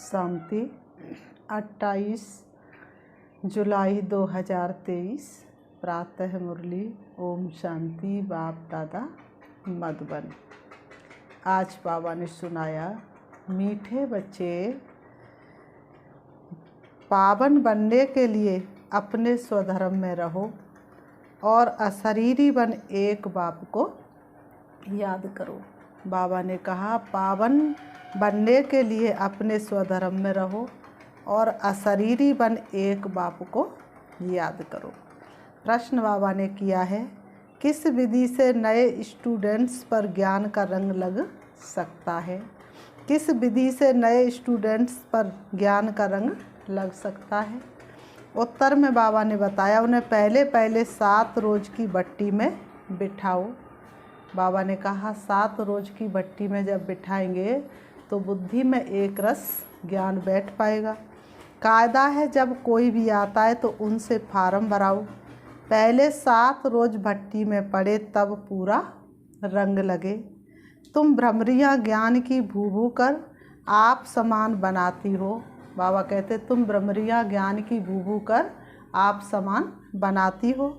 शांति 28 जुलाई 2023 प्रातः मुरली। ओम शांति। बाप दादा मधुबन। आज बाबा ने सुनाया, मीठे बच्चे, पावन बनने के लिए अपने स्वधर्म में रहो और अशरीरी बन एक बाप को याद करो। बाबा ने कहा, पावन बनने के लिए अपने स्वधर्म में रहो और अशरीरी बन एक बाप को याद करो। प्रश्न बाबा ने किया है, किस विधि से नए स्टूडेंट्स पर ज्ञान का रंग लग सकता है? किस विधि से नए स्टूडेंट्स पर ज्ञान का रंग लग सकता है? उत्तर में बाबा ने बताया, उन्हें पहले पहले 7 रोज़ की भट्टी में बिठाओ। बाबा ने कहा, 7 रोज़ की भट्टी में जब बिठाएंगे तो बुद्धि में एक रस ज्ञान बैठ पाएगा। कायदा है, जब कोई भी आता है तो उनसे फार्म भराओ। पहले 7 रोज़ भट्टी में पड़े तब पूरा रंग लगे। तुम भ्रमरियाँ ज्ञान की भू कर आप समान बनाती हो। बाबा कहते, तुम भ्रमरियाँ ज्ञान की भू कर आप समान बनाती हो।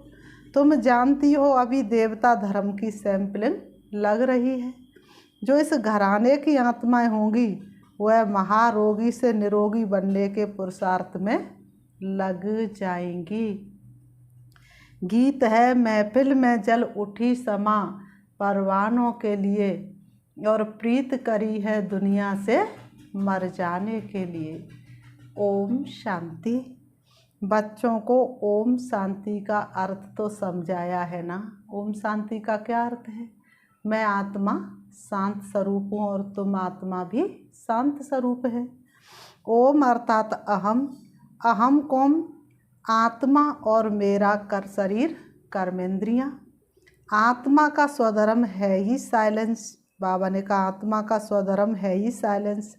तुम जानती हो अभी देवता धर्म की सैंपलिंग लग रही है। जो इस घराने की आत्माएं होंगी वह महारोगी से निरोगी बनने के पुरुषार्थ में लग जाएंगी। गीत है, महफिल में जल उठी समा परवानों के लिए और प्रीत करी है दुनिया से मर जाने के लिए। ओम शांति। बच्चों को ओम शांति का अर्थ तो समझाया है ना। ओम शांति का क्या अर्थ है? मैं आत्मा शांत स्वरूप हूँ और तुम आत्मा भी शांत स्वरूप है। ओम अर्थात अहम, अहम कौम आत्मा और मेरा कर शरीर कर्मेंद्रियाँ। आत्मा का स्वधर्म है ही साइलेंस। बाबा ने कहा, आत्मा का स्वधर्म है ही साइलेंस।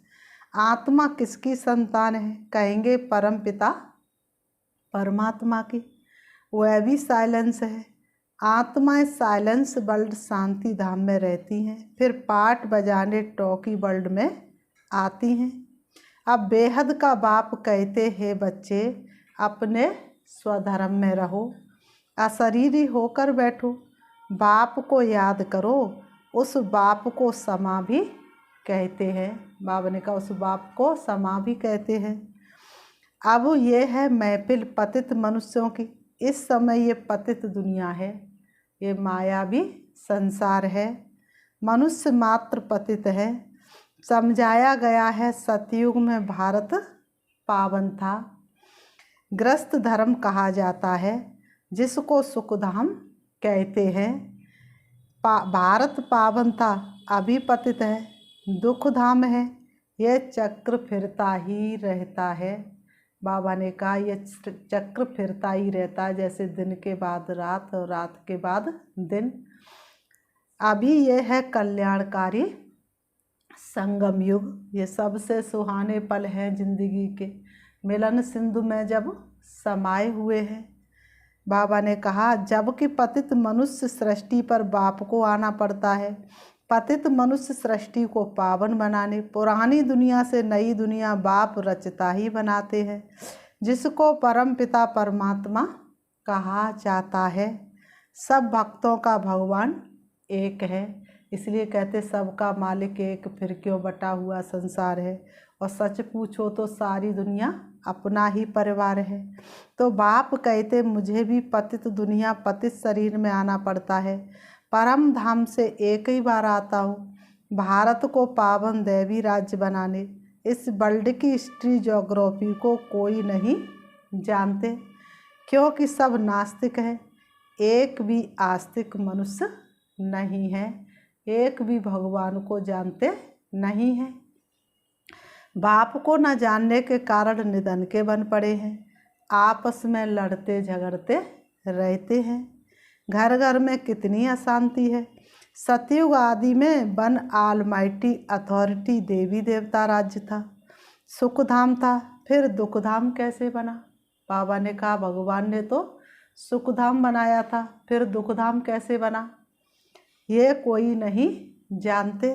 आत्मा किसकी संतान है? कहेंगे परम पिता परमात्मा की। वह भी साइलेंस है। आत्माएं साइलेंस वर्ल्ड शांति धाम में रहती हैं, फिर पाठ बजाने टॉकी वर्ल्ड में आती हैं। अब बेहद का बाप कहते हैं, बच्चे अपने स्वधर्म में रहो, अशरीरी होकर बैठो, बाप को याद करो। उस बाप को समा भी कहते हैं। बाबा ने कहा, उस बाप को समा भी कहते हैं। अब ये है महफिल पतित मनुष्यों की। इस समय ये पतित दुनिया है, ये मायावी संसार है। मनुष्य मात्र पतित है। समझाया गया है, सतयुग में भारत पावन था। ग्रस्त धर्म कहा जाता है, जिसको सुखधाम कहते हैं। भारत पावन था, अभी पतित है, दुख धाम है। यह चक्र फिरता ही रहता है। बाबा ने कहा, यह चक्र फिरता ही रहता है, जैसे दिन के बाद रात और रात के बाद दिन। अभी यह है कल्याणकारी संगम युग। ये सबसे सुहाने पल हैं जिंदगी के, मिलन सिंधु में जब समाये हुए हैं। बाबा ने कहा, जबकि पतित मनुष्य सृष्टि पर बाप को आना पड़ता है। पतित मनुष्य सृष्टि को पावन बनाने, पुरानी दुनिया से नई दुनिया बाप रचता ही बनाते हैं, जिसको परम पिता परमात्मा कहा जाता है। सब भक्तों का भगवान एक है, इसलिए कहते सबका मालिक एक, फिर क्यों बटा हुआ संसार है। और सच पूछो तो सारी दुनिया अपना ही परिवार है। तो बाप कहते, मुझे भी पतित दुनिया पतित शरीर में आना पड़ता है। परम धाम से एक ही बार आता हूँ, भारत को पावन दैवी राज्य बनाने। इस वर्ल्ड की हिस्ट्री ज्योग्राफी को कोई नहीं जानते, क्योंकि सब नास्तिक है। एक भी आस्तिक मनुष्य नहीं है, एक भी भगवान को जानते नहीं है। बाप को न जानने के कारण निधन के बन पड़े हैं, आपस में लड़ते झगड़ते रहते हैं। घर घर में कितनी अशांति है। सतयुग आदि में वन ऑलमाइटी अथॉरिटी देवी देवता राज्य था, सुखधाम था, फिर दुखधाम कैसे बना? बाबा ने कहा, भगवान ने तो सुखधाम बनाया था, फिर दुखधाम कैसे बना? ये कोई नहीं जानते।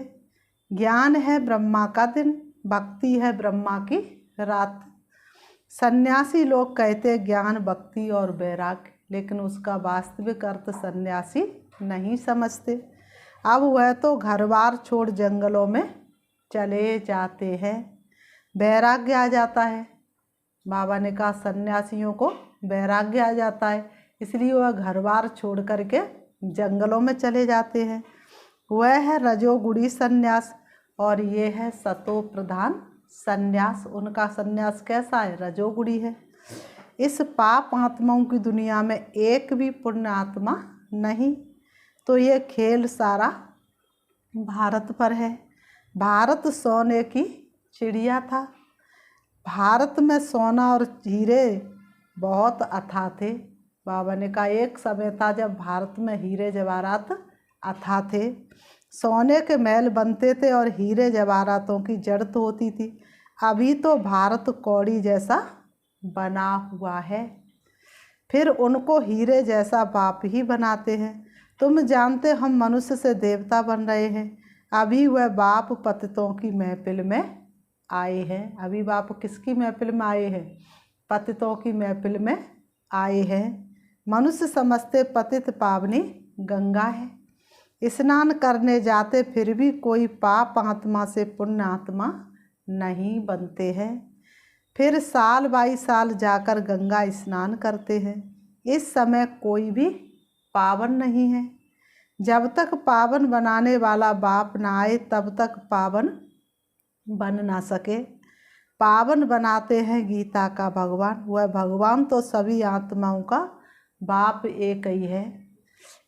ज्ञान है ब्रह्मा का दिन, भक्ति है ब्रह्मा की रात। सन्यासी लोग कहते ज्ञान भक्ति और वैराग्य, लेकिन उसका वास्तविक अर्थ सन्यासी नहीं समझते। अब वह तो घर बार छोड़ जंगलों में चले जाते हैं, वैराग्य आ जाता है। बाबा ने कहा सन्यासियों को वैराग्य आ जाता है, इसलिए वह घर बार छोड़ करके जंगलों में चले जाते हैं। वह है रजोगुणी सन्यास और ये है सतो प्रधान सन्यास। उनका सन्यास कैसा है? रजोगुणी है। इस पाप आत्माओं की दुनिया में एक भी पुण्य आत्मा नहीं। तो ये खेल सारा भारत पर है। भारत सोने की चिड़िया था। भारत में सोना और हीरे बहुत अथाह थे। बाबा ने कहा एक समय था जब भारत में हीरे जवाहरात अथाह थे। सोने के महल बनते थे और हीरे जवाहरातों की जड़त होती थी। अभी तो भारत कौड़ी जैसा बना हुआ है, फिर उनको हीरे जैसा बाप ही बनाते हैं। तुम जानते हम मनुष्य से देवता बन रहे हैं। अभी वह बाप पतितों की महफिल में आए हैं। अभी बाप किसकी महफिल में आए हैं? पतितों की महफिल में आए हैं। मनुष्य समझते पतित पावनी गंगा है। स्नान करने जाते फिर भी कोई पाप आत्मा से पुण्य आत्मा नहीं बनते हैं। फिर साल 22 साल जाकर गंगा स्नान करते हैं। इस समय कोई भी पावन नहीं है। जब तक पावन बनाने वाला बाप ना आए तब तक पावन बन ना सके। पावन बनाते हैं गीता का भगवान। वह भगवान तो सभी आत्माओं का बाप एक ही है।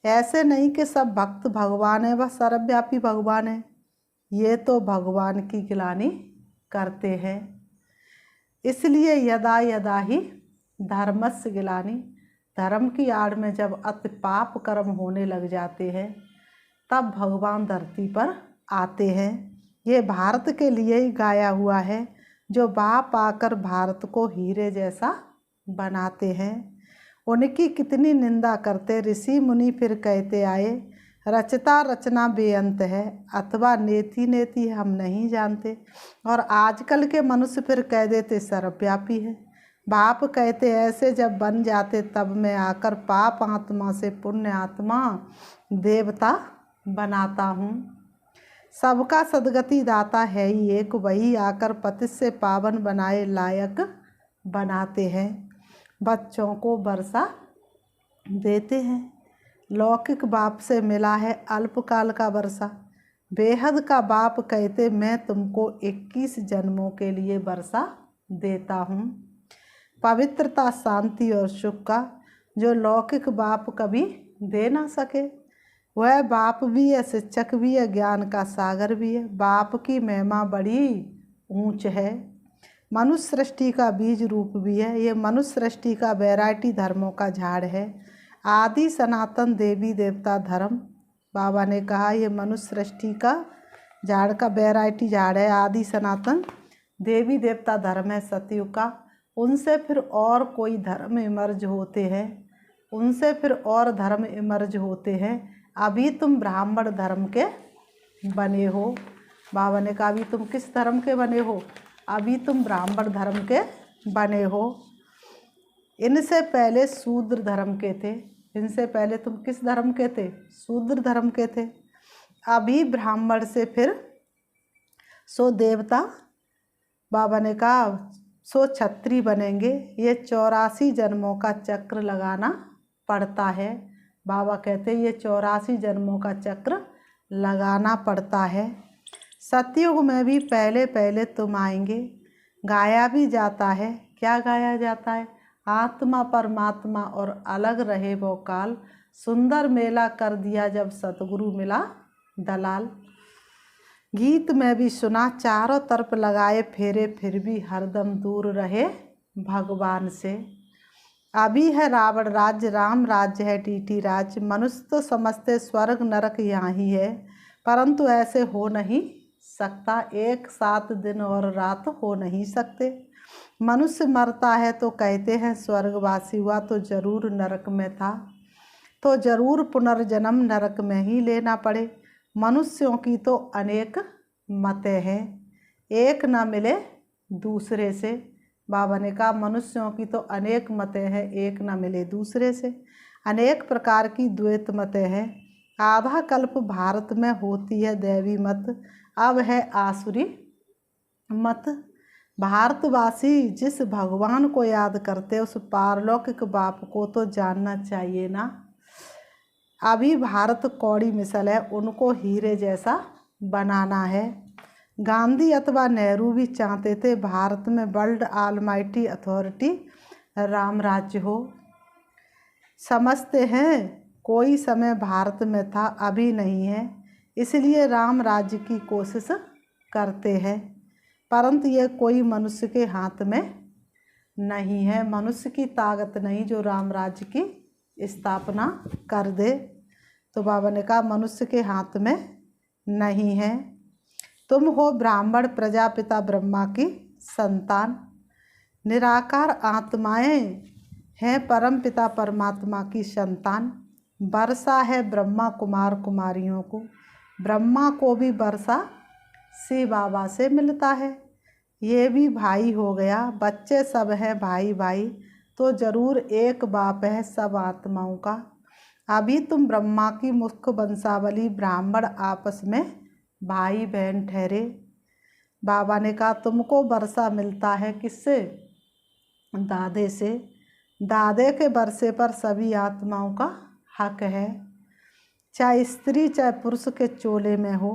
ऐसे नहीं कि सब भक्त भगवान है, वह सर्वव्यापी भगवान है। ये तो भगवान की गिलानी करते हैं। इसलिए यदा यदा ही धर्मस्य गिलानी, धर्म की आड़ में जब अति पाप कर्म होने लग जाते हैं तब भगवान धरती पर आते हैं। ये भारत के लिए ही गाया हुआ है, जो बाप आकर भारत को हीरे जैसा बनाते हैं। उनकी कितनी निंदा करते ऋषि मुनि, फिर कहते आए रचता रचना बेअंत है अथवा नेति नेति हम नहीं जानते। और आजकल के मनुष्य फिर कह देते सर्वव्यापी है। बाप कहते ऐसे जब बन जाते तब मैं आकर पाप आत्मा से पुण्य आत्मा देवता बनाता हूँ। सबका सदगति दाता है ही एक, वही आकर पतित से पावन बनाए लायक बनाते हैं। बच्चों को वर्षा देते हैं। लौकिक बाप से मिला है अल्पकाल का वर्षा। बेहद का बाप कहते मैं तुमको 21 जन्मों के लिए वर्षा देता हूँ। पवित्रता, शांति और सुख का जो लौकिक बाप कभी दे ना सके। वह बाप भी है, शिक्षक भी है, ज्ञान का सागर भी है। बाप की महिमा बड़ी ऊंच है। मनुष्य सृष्टि का बीज रूप भी है। ये मनुष्य सृष्टि का वैरायटी धर्मों का झाड़ है। आदि सनातन देवी देवता धर्म। बाबा ने कहा ये मनुष्य सृष्टि का झाड़ का वैरायटी झाड़ है। आदि सनातन देवी देवता धर्म है सतयुग का। उनसे फिर और कोई धर्म इमर्ज होते हैं, उनसे फिर और धर्म इमर्ज होते हैं। अभी तुम ब्राह्मण धर्म के बने हो। बाबा ने कहा अभी तुम किस धर्म के बने हो? अभी तुम ब्राह्मण धर्म के बने हो। इनसे पहले शूद्र धर्म के थे। इनसे पहले तुम किस धर्म के थे? शूद्र धर्म के थे। अभी ब्राह्मण से फिर सो देवता, बाबा ने कहा सो क्षत्रिय बनेंगे। ये 84 जन्मों का चक्र लगाना पड़ता है। बाबा कहते ये 84 जन्मों का चक्र लगाना पड़ता है। सतयुग में भी पहले पहले तुम आएंगे। गाया भी जाता है। क्या गाया जाता है? आत्मा परमात्मा और अलग रहे वो काल, सुंदर मेला कर दिया जब सतगुरु मिला दलाल। गीत में भी सुना चारों तरफ लगाए फेरे फिर भी हरदम दूर रहे भगवान से। अभी है रावण राज्य, राम राज्य है टीटी राज्य। मनुष्य तो समझते स्वर्ग नरक यहाँ ही है, परंतु ऐसे हो नहीं सकता। एक साथ दिन और रात हो नहीं सकते। मनुष्य मरता है तो कहते हैं स्वर्गवासी हुआ, तो जरूर नरक में था, तो जरूर पुनर्जन्म नरक में ही लेना पड़े। मनुष्यों की तो अनेक मतें हैं। एक न मिले दूसरे से। बाबा ने कहा मनुष्यों की तो अनेक मतें हैं, एक न मिले दूसरे से। अनेक प्रकार की द्वैत मतें हैं। आधा कल्प भारत में होती है दैवी मत, अब है आसुरी मत। भारतवासी जिस भगवान को याद करते उस पारलौकिक बाप को तो जानना चाहिए ना। अभी भारत कौड़ी मिसल है, उनको हीरे जैसा बनाना है। गांधी अथवा नेहरू भी चाहते थे भारत में वर्ल्ड ऑलमाइटी अथॉरिटी राम राज्य हो। समझते हैं कोई समय भारत में था, अभी नहीं है, इसलिए राम राज्य की कोशिश करते हैं, परंतु ये कोई मनुष्य के हाथ में नहीं है। मनुष्य की ताकत नहीं जो राम राज्य की स्थापना कर दे। तो बाबा ने कहा मनुष्य के हाथ में नहीं है। तुम हो ब्राह्मण प्रजापिता ब्रह्मा की संतान, निराकार आत्माएं हैं परम पिता परमात्मा की संतान। वर्षा है ब्रह्मा कुमार कुमारियों को, ब्रह्मा को भी वर्षा शिव बाबा से मिलता है। ये भी भाई हो गया, बच्चे सब हैं भाई भाई, तो जरूर एक बाप है सब आत्माओं का। अभी तुम ब्रह्मा की मुख्य वंशावली ब्राह्मण आपस में भाई बहन ठहरे। बाबा ने कहा तुमको वर्षा मिलता है किससे? दादे से। दादे के वर्षे पर सभी आत्माओं का हक है, चाहे स्त्री चाहे पुरुष के चोले में हो।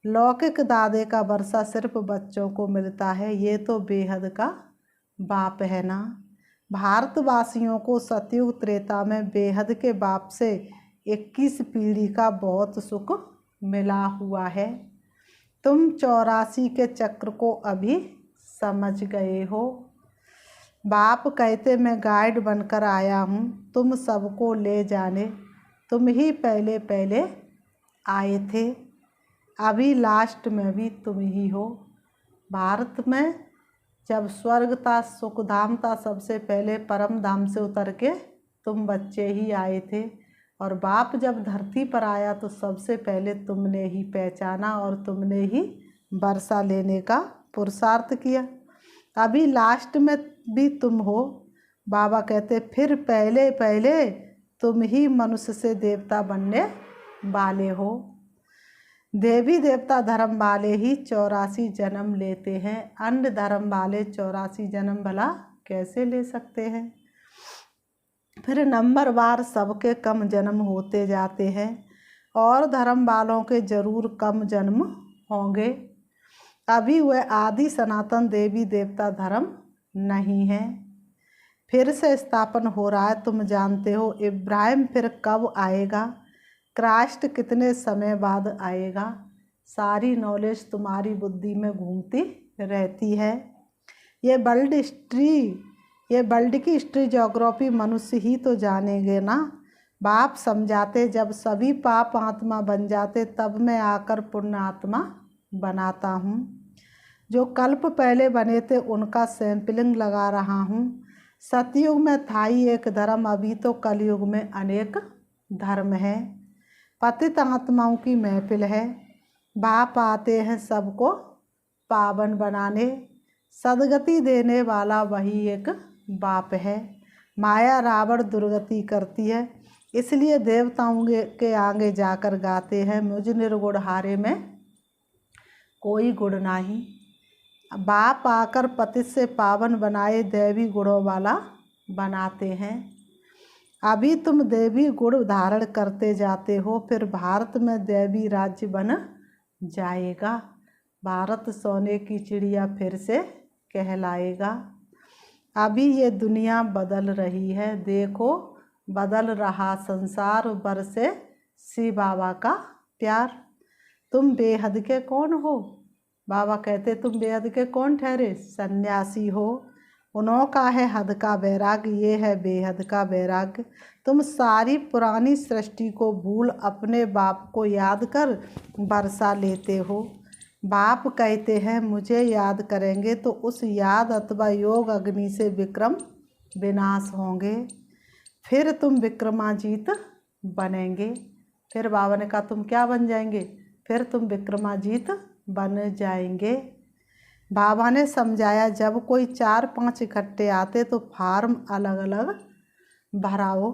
लौकिक दादे का वर्षा सिर्फ बच्चों को मिलता है, ये तो बेहद का बाप है ना। भारतवासियों को सतयुग त्रेता में बेहद के बाप से 21 पीढ़ी का बहुत सुख मिला हुआ है। तुम 84 के चक्र को अभी समझ गए हो। बाप कहते मैं गाइड बनकर आया हूँ तुम सबको ले जाने, तुम ही पहले पहले आए थे, अभी लास्ट में भी तुम ही हो। भारत में जब स्वर्ग था सुखधाम था, सबसे पहले परम धाम से उतर के तुम बच्चे ही आए थे, और बाप जब धरती पर आया तो सबसे पहले तुमने ही पहचाना और तुमने ही वर्षा लेने का पुरुषार्थ किया। अभी लास्ट में भी तुम हो। बाबा कहते फिर पहले पहले तुम ही मनुष्य से देवता बनने वाले हो। देवी देवता धर्म वाले ही 84 जन्म लेते हैं, अन्य धर्म वाले 84 जन्म भला कैसे ले सकते हैं। फिर नंबरवार सबके कम जन्म होते जाते हैं, और धर्म वालों के जरूर कम जन्म होंगे। अभी वह आदि सनातन देवी देवता धर्म नहीं है, फिर से स्थापन हो रहा है। तुम जानते हो इब्राहिम फिर कब आएगा, क्राइस्ट कितने समय बाद आएगा, सारी नॉलेज तुम्हारी बुद्धि में घूमती रहती है। ये वर्ल्ड की हिस्ट्री ज्योग्राफी मनुष्य ही तो जानेंगे ना। बाप समझाते जब सभी पाप आत्मा बन जाते तब मैं आकर पुण्य आत्मा बनाता हूँ। जो कल्प पहले बने थे उनका सैंपलिंग लगा रहा हूँ। सतयुग में था ही एक धर्म, अभी तो कलयुग में अनेक धर्म है। पतित आत्माओं की महफिल है, बाप आते हैं सबको पावन बनाने, सदगति देने वाला वही एक बाप है। माया रावण दुर्गति करती है, इसलिए देवताओं के आगे जाकर गाते हैं मुझ निर्गुण हारे में कोई गुण नहीं। बाप आकर पतित से पावन बनाए दैवी गुणों वाला बनाते हैं। अभी तुम देवी गुण धारण करते जाते हो, फिर भारत में देवी राज्य बन जाएगा। भारत सोने की चिड़िया फिर से कहलाएगा। अभी ये दुनिया बदल रही है, देखो बदल रहा संसार, बरसे शिव बाबा का प्यार। तुम बेहद के कौन हो? बाबा कहते तुम बेहद के कौन ठहरे? सन्यासी हो। उन्हों का है हद का वैराग्य, ये है बेहद का वैराग्य। तुम सारी पुरानी सृष्टि को भूल अपने बाप को याद कर वर्षा लेते हो। बाप कहते हैं मुझे याद करेंगे तो उस याद अथवा योग अग्नि से विक्रम विनाश होंगे, फिर तुम विक्रमाजीत बनेंगे। फिर बाबा ने कहा तुम क्या बन जाएंगे? फिर तुम विक्रमाजीत बन जाएंगे। बाबा ने समझाया, जब कोई 4-5 इकट्ठे आते तो फार्म अलग अलग भराओ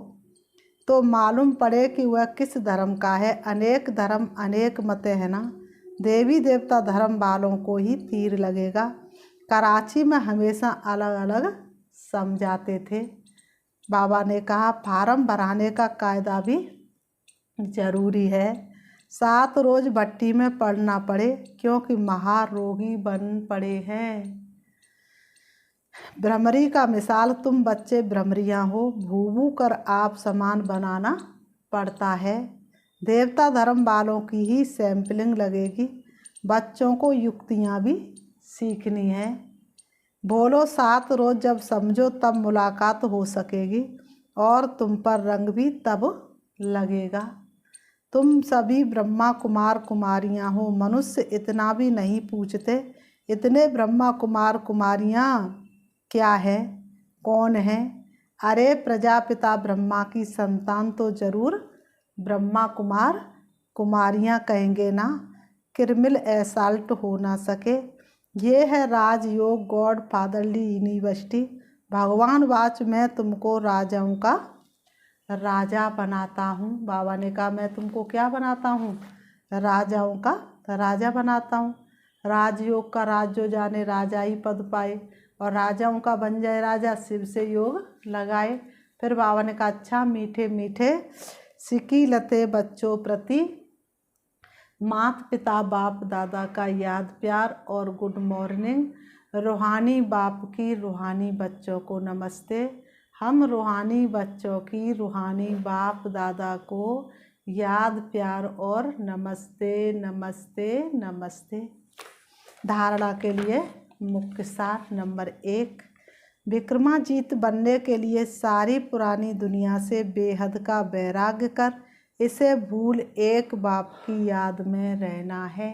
तो मालूम पड़े कि वह किस धर्म का है। अनेक धर्म अनेक मत है ना, देवी देवता धर्म वालों को ही तीर लगेगा। कराची में हमेशा अलग अलग समझाते थे। बाबा ने कहा, फार्म भराने का कायदा भी ज़रूरी है। 7 रोज़ भट्टी में पड़ना पड़े, क्योंकि महारोगी बन पड़े हैं। भ्रमरी का मिसाल, तुम बच्चे भ्रमरियाँ हो, भू कर आप समान बनाना पड़ता है। देवता धर्म वालों की ही सैंपलिंग लगेगी। बच्चों को युक्तियाँ भी सीखनी है। बोलो 7 रोज़ जब समझो तब मुलाकात हो सकेगी और तुम पर रंग भी तब लगेगा। तुम सभी ब्रह्मा कुमार कुमारियाँ हो। मनुष्य इतना भी नहीं पूछते, इतने ब्रह्मा कुमार कुमारियाँ क्या है, कौन है? अरे प्रजापिता ब्रह्मा की संतान तो जरूर ब्रह्मा कुमार कुमारियाँ कहेंगे ना। क्रिमिनल एसाल्ट हो ना सके। ये है राजयोग गॉड फादरली यूनिवर्सिटी। भगवान वाच, मैं तुमको राजाओं का राजा बनाता हूँ। बाबा ने कहा, मैं तुमको क्या बनाता हूँ? राजाओं का राजा बनाता हूँ। राजयोग का राज जो जाने राजा ही पद पाए, और राजाओं का बन जाए राजा, शिव से योग लगाए। फिर बाबा ने कहा, अच्छा मीठे मीठे सिकी लते बच्चों प्रति माता पिता बाप दादा का याद प्यार और गुड मॉर्निंग। रूहानी बाप की रूहानी बच्चों को नमस्ते। हम रूहानी बच्चों की रूहानी बाप दादा को याद प्यार और नमस्ते नमस्ते नमस्ते। धारणा के लिए मुख्य सार नंबर 1, विक्रमाजीत बनने के लिए सारी पुरानी दुनिया से बेहद का वैराग्य कर इसे भूल एक बाप की याद में रहना है।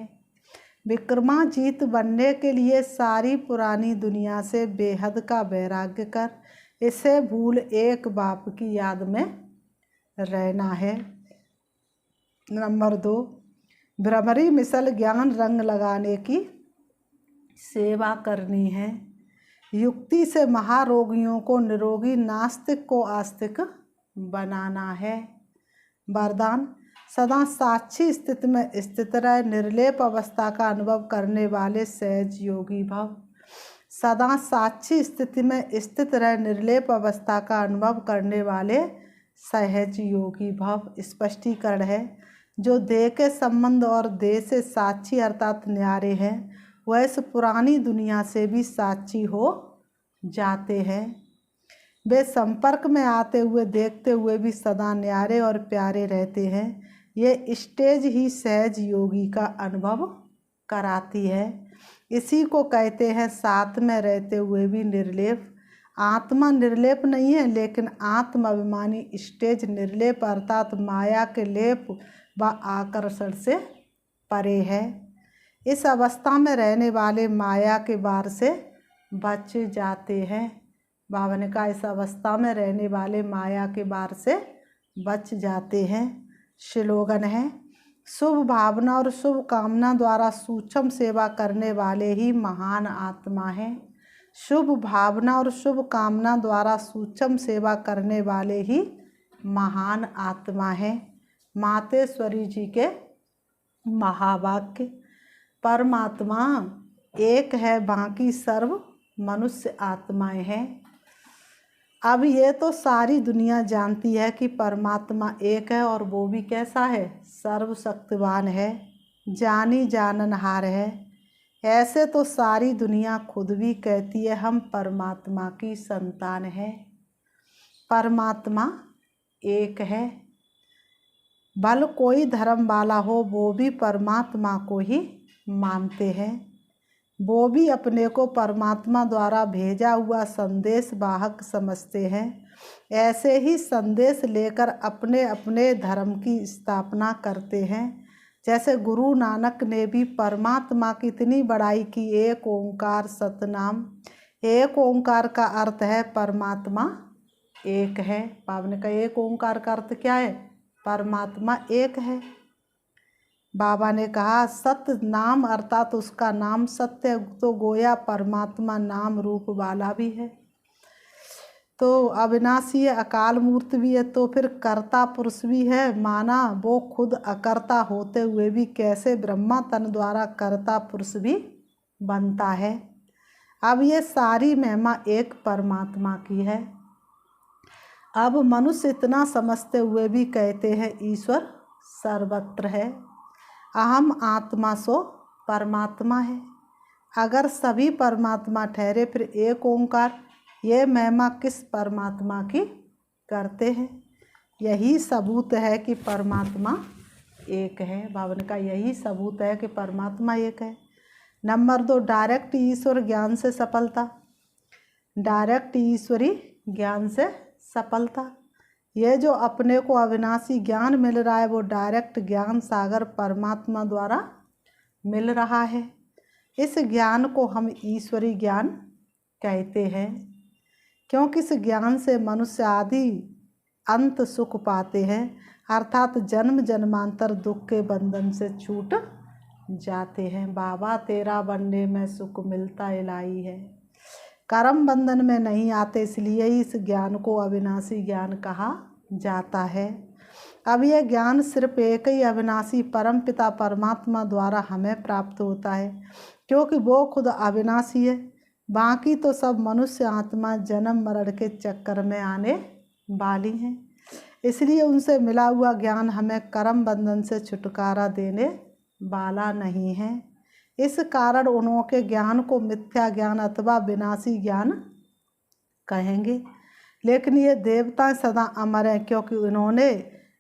विक्रमाजीत बनने के लिए सारी पुरानी दुनिया से बेहद का वैराग्य कर इसे भूल एक बाप की याद में रहना है। नंबर 2, भ्रमरी मिसल ज्ञान रंग लगाने की सेवा करनी है। युक्ति से महारोगियों को निरोगी, नास्तिक को आस्तिक बनाना है। वरदान, सदा साक्षी स्थिति में स्थित रह, निर्लेप अवस्था का अनुभव करने वाले सहज योगी भव। सदा साक्षी स्थिति में स्थित रह, निर्लेप अवस्था का अनुभव करने वाले सहज योगी भव। स्पष्टीकरण है, जो देह के संबंध और देह से साक्षी अर्थात न्यारे हैं, वह इस पुरानी दुनिया से भी साक्षी हो जाते हैं। वे संपर्क में आते हुए देखते हुए भी सदा न्यारे और प्यारे रहते हैं। ये स्टेज ही सहज योगी का अनुभव कराती है। इसी को कहते हैं साथ में रहते हुए भी निर्लेप। आत्मा निर्लेप नहीं है, लेकिन आत्म अभिमानी स्टेज निर्लेप अर्थात माया के लेप व आकर्षण से परे है। इस अवस्था में रहने वाले माया के वार से बच जाते हैं। बाबा ने कहा, इस अवस्था में रहने वाले माया के वार से बच जाते हैं। श्लोगन है, शुभ भावना और शुभ कामना द्वारा सूक्ष्म सेवा करने वाले ही महान आत्मा हैं। शुभ भावना और शुभ कामना द्वारा सूक्ष्म सेवा करने वाले ही महान आत्मा हैं। मातेश्वरी जी के महावाक्य, परमात्मा एक है, बाकी सर्व मनुष्य आत्माएं हैं। अब ये तो सारी दुनिया जानती है कि परमात्मा एक है, और वो भी कैसा है? सर्वशक्तिवान है, जानी जाननहार है। ऐसे तो सारी दुनिया खुद भी कहती है हम परमात्मा की संतान है। परमात्मा एक है। भल कोई धर्म वाला हो, वो भी परमात्मा को ही मानते हैं। वो भी अपने को परमात्मा द्वारा भेजा हुआ संदेश वाहक समझते हैं। ऐसे ही संदेश लेकर अपने अपने धर्म की स्थापना करते हैं। जैसे गुरु नानक ने भी परमात्मा की इतनी बड़ाई की, एक ओंकार सतनाम। एक ओंकार का अर्थ है परमात्मा एक है। पावन का एक ओंकार का अर्थ क्या है? परमात्मा एक है। बाबा ने कहा सत्य नाम अर्थात उसका नाम सत्य, तो गोया परमात्मा नाम रूप वाला भी है, तो अविनाशी है, अकाल मूर्त भी है, तो फिर कर्ता पुरुष भी है। माना वो खुद अकर्ता होते हुए भी कैसे ब्रह्मा तन द्वारा कर्ता पुरुष भी बनता है। अब ये सारी महिमा एक परमात्मा की है। अब मनुष्य इतना समझते हुए भी कहते हैं ईश्वर सर्वत्र है, अहम आत्मा सो परमात्मा है। अगर सभी परमात्मा ठहरे फिर एक ओंकार, ये महिमा किस परमात्मा की करते हैं। यही सबूत है कि परमात्मा एक है। बाबा ने कहा यही सबूत है कि परमात्मा एक है। नंबर 2, डायरेक्ट ईश्वर ज्ञान से सफलता। डायरेक्ट ईश्वरी ज्ञान से सफलता, ये जो अपने को अविनाशी ज्ञान मिल रहा है वो डायरेक्ट ज्ञान सागर परमात्मा द्वारा मिल रहा है। इस ज्ञान को हम ईश्वरी ज्ञान कहते हैं, क्योंकि इस ज्ञान से मनुष्य आदि अंत सुख पाते हैं, अर्थात जन्म जन्मांतर दुख के बंधन से छूट जाते हैं। बाबा तेरा बनने में सुख मिलता इलाही है, कर्म बंधन में नहीं आते, इसलिए इस ज्ञान को अविनाशी ज्ञान कहा जाता है। अब यह ज्ञान सिर्फ एक ही अविनाशी परम पिता परमात्मा द्वारा हमें प्राप्त होता है, क्योंकि वो खुद अविनाशी है। बाकी तो सब मनुष्य आत्मा जन्म मरण के चक्कर में आने वाली हैं, इसलिए उनसे मिला हुआ ज्ञान हमें कर्म बंधन से छुटकारा देने वाला नहीं है। इस कारण उनके ज्ञान को मिथ्या ज्ञान अथवा विनाशी ज्ञान कहेंगे। लेकिन ये देवता सदा अमर हैं, क्योंकि उन्होंने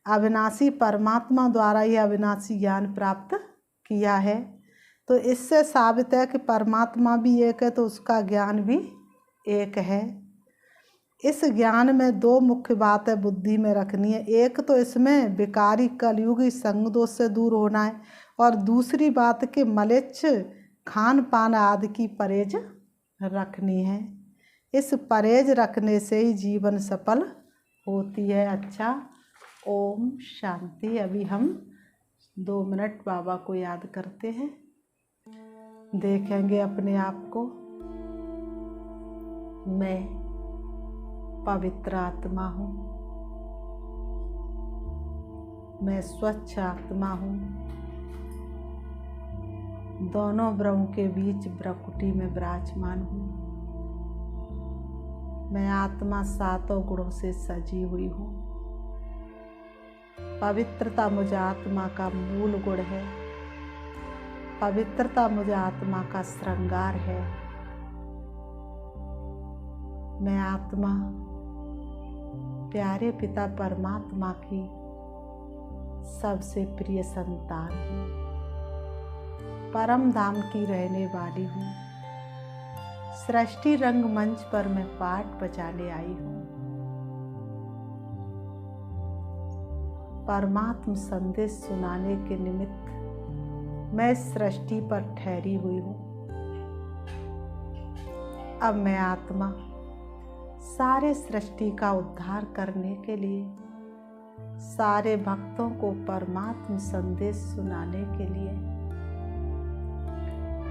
अविनाशी परमात्मा द्वारा यह अविनाशी ज्ञान प्राप्त किया है। तो इससे साबित है कि परमात्मा भी एक है, तो उसका ज्ञान भी एक है। इस ज्ञान में दो मुख्य बातें बुद्धि में रखनी है। एक तो इसमें विकारी कलयुगी संग दोष से दूर होना है, और दूसरी बात कि मलेच्छ खान पान आदि की परहेज रखनी है। इस परहेज रखने से ही जीवन सफल होती है। अच्छा, ओम शांति। अभी हम 2 मिनट बाबा को याद करते हैं, देखेंगे अपने आप को। मैं पवित्र आत्मा हूँ, मैं स्वच्छ आत्मा हूँ, दोनों ब्रह्म के बीच ब्रह्मकुटी में विराजमान हूँ। मैं आत्मा 7 गुणों से सजी हुई हूँ। पवित्रता मुझे आत्मा का मूल गुण है, पवित्रता मुझे आत्मा का श्रृंगार है। मैं आत्मा प्यारे पिता परमात्मा की सबसे प्रिय संतान हूँ, परम धाम की रहने वाली हूँ। सृष्टि रंग मंच पर मैं पाठ बजाने आई हूँ। परमात्म संदेश सुनाने के निमित्त मैं सृष्टि पर ठहरी हुई हूँ। अब मैं आत्मा सारे सृष्टि का उद्धार करने के लिए, सारे भक्तों को परमात्म संदेश सुनाने के लिए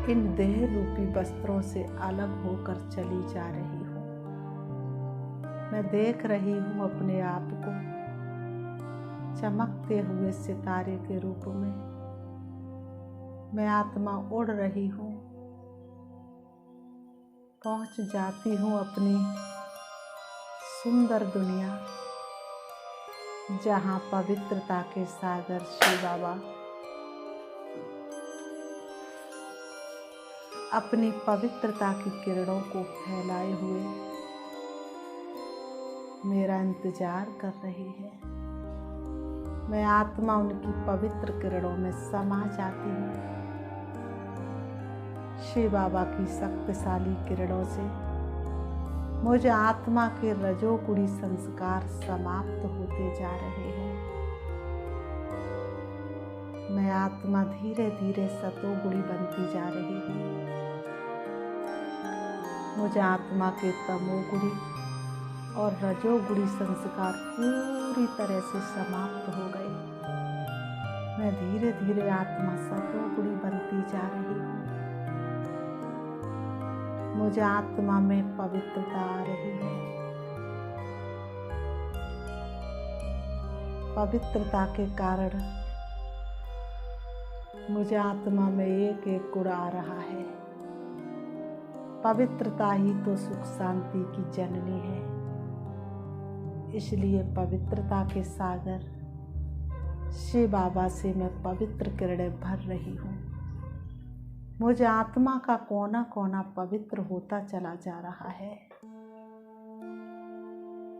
इन देह रूपी वस्त्रों से अलग होकर चली जा रही हूँ। मैं देख रही हूँ अपने आप को चमकते हुए सितारे के रूप में। मैं आत्मा उड़ रही हूँ, पहुँच जाती हूँ अपनी सुंदर दुनिया, जहाँ पवित्रता के सागर शिव बाबा अपनी पवित्रता की किरणों को फैलाए हुए मेरा इंतजार कर रही है। मैं आत्मा उनकी पवित्र किरणों में समा जाती हूँ। शिव बाबा की शक्तिशाली किरणों से मुझे आत्मा के रजोगुणी संस्कार समाप्त होते जा रहे हैं। मैं आत्मा धीरे धीरे सतोगुणी बनती जा रही हूँ। मुझे आत्मा के तमोगुणी और रजोगुणी संस्कार पूरी तरह से समाप्त हो गए। मैं धीरे धीरे आत्मा सतोगुणी बनती जा रही हूँ। मुझे आत्मा में पवित्रता आ रही है। पवित्रता के कारण मुझे आत्मा में एक एक गुण आ रहा है। पवित्रता ही तो सुख शांति की जननी है। इसलिए पवित्रता के सागर शिव बाबा से मैं पवित्र किरणें भर रही हूँ। मुझे आत्मा का कोना कोना पवित्र होता चला जा रहा है।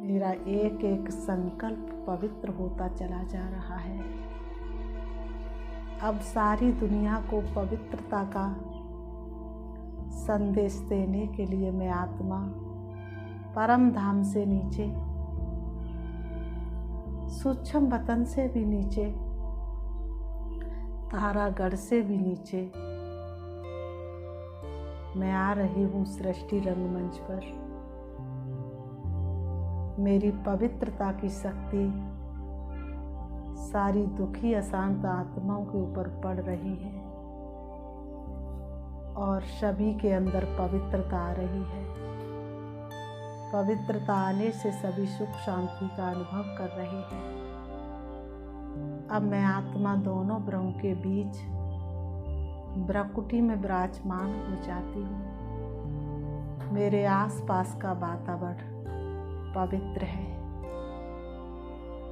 मेरा एक एक संकल्प पवित्र होता चला जा रहा है। अब सारी दुनिया को पवित्रता का संदेश देने के लिए मैं आत्मा परम धाम से नीचे, सूक्ष्म वतन से भी नीचे, तारागढ़ से भी नीचे मैं आ रही हूँ सृष्टि रंगमंच पर। मेरी पवित्रता की शक्ति सारी दुखी अशांत आत्माओं के ऊपर पड़ रही है और सभी के अंदर पवित्रता आ रही है। पवित्रता आने से सभी सुख शांति का अनुभव कर रहे हैं। अब मैं आत्मा दोनों ब्रह्म के बीच ब्रह्मकुटी में विराजमान हो जाती हूँ। मेरे आसपास का वातावरण पवित्र है।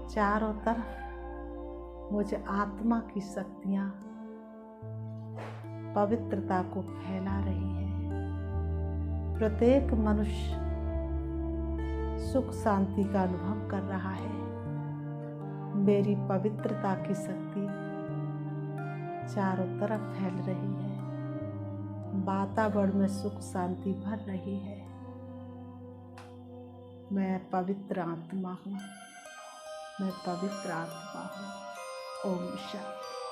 चारों तरफ मुझे आत्मा की शक्तियाँ पवित्रता को फैला रही है। प्रत्येक मनुष्य सुख शांति का अनुभव कर रहा है। मेरी पवित्रता की शक्ति चारों तरफ फैल रही है। वातावरण में सुख शांति भर रही है। मैं पवित्र आत्मा हूँ। मैं पवित्र आत्मा हूँ। ओम शांति।